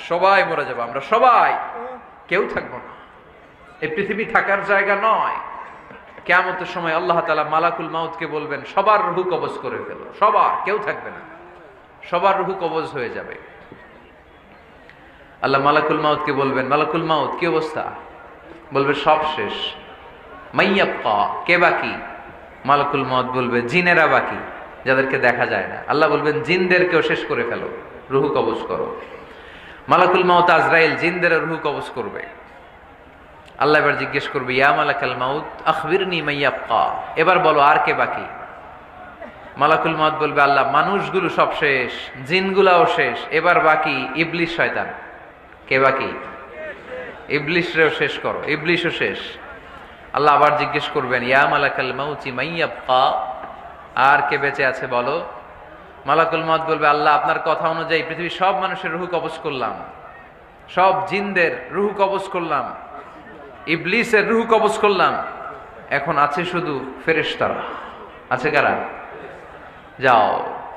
সবাই মরে যাবো, আমরা সবাই, কেউ থাকবো না। এই পৃথিবী থাকার জায়গা নয়। কিয়ামতের সময় আল্লাহ তাআলা মালাকুল মাউতকে বলবেন, সবার রূহ কবজ করে ফেলো, সবার, কেউ থাকবে না, সবার রূহ কবজ হয়ে যাবে। আল্লাহ মালাকুল মাউতকে বলবেন, মালাকুল মাউত কি অবস্থা? বলবে সব শেষ। মাইয়াবকা, কে বাকি? মালাকুল মাউত বলবে জিনেরা বাকি, যাদেরকে দেখা যায় না। আল্লাহ বলবেন জিনদেরকেও শেষ করে ফেলো, রূহ কবজ করো। মালাকুল মাউত আজরাইল জিনদের রূহ কবজ করবে। আল্লাহ এবার জিজ্ঞেস করবে, ইয়া মালাকাল মাউত আখবিরনি মাইয়াবকা, এবার বলো আর কে বাকি? মালাকুল মাউত বলবে, আল্লাহ মানুষগুলো সব শেষ, জিনগুলাও শেষ, এবার বাকি ইবলিস শয়তান। কে বাকি? ইবলিসরেও শেষ করো, ইবলিসও শেষ। আল্লাহ আবার জিজ্ঞেস করবেন, ইয়া মালাকাল মাউতি মাইয়াবকা, আর কে বেঁচে আছে বলো? মালাকুল মাউত বলবে, আল্লাহ আপনার কথা অনুযায়ী পৃথিবীর সব মানুষের রূহ কবজ করলাম, সব জিনদের রূহ কবজ করলাম, ইবলিসের রূহ কবজ করলাম, এখন আছে শুধু ফেরেশতারা। আছে কারা? যাও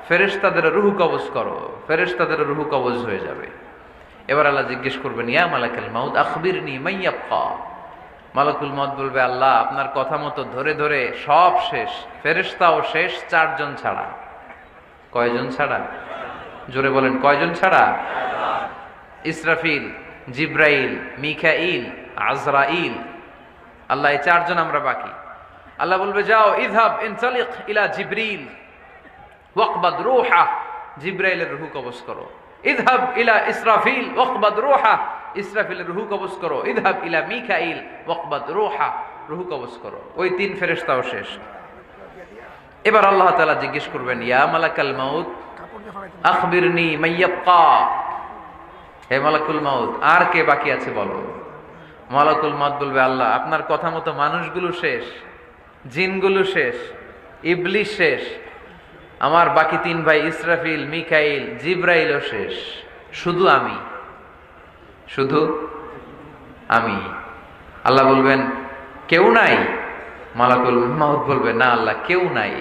ফেরেশতাদের রূহ কবজ করো, ফেরেশতাদের রূহ কবজ হয়ে যাবে। এবার আল্লাহ জিজ্ঞেস করবেন, ইয়া মালাকাল মাউত আখবিরনি মাইয়াবকা। মালাকুল মাউত বলবে, আল্লাহ আপনার কথা মতো ধরে ধরে সব শেষ, ফেরেশতাও শেষ, 4 জন ছাড়া। কয়জন ছাড়া? জোরে বলেন, কয়জন ছাড়া? ইসরাফিল, জিব্রাইল, মিকাইল, আজরাইল। আল্লাহ এই 4 জন আমরা বাকি। আল্লাহ বলবে, যাও ইযহাব ইনতালিক ইলা জিবরিল ওয়াকবাদ রূহা, জিব্রাইলের রূহ কবজ করো। ইযহাব ইলা ইসরাফিল ওয়াকবাদ রূহা, ইসরাফিলের রূহ কবজ করো। ইযহাব ইলা মিকাইল ওয়াকবাদ রূহা, রূহ কবজ করো। ওই 3 ফেরেশতাও শেষ। এবার আল্লাহ তাআলা জিজ্ঞেস করবেন, ইয়া মালাকাল মাউত আখবিরনি মাইয়াবকা, হে মালাকুল মাউত আর কে বাকি আছে বলো। মালাকুল মাউত বলবে, আল্লাহ আপনার কথা মতো মানুষগুলো শেষ, জিনগুলো শেষ, ইবলিস শেষ, আমার বাকি 3 ভাই ইসরাফিল, মিকাইল, জিব্রাইলও শেষ, শুধু আমি, শুধু আমি। আল্লাহ বলবেন, কেউ নাই? মালাকুল মাউত বলবে, না আল্লাহ কেউ নাই।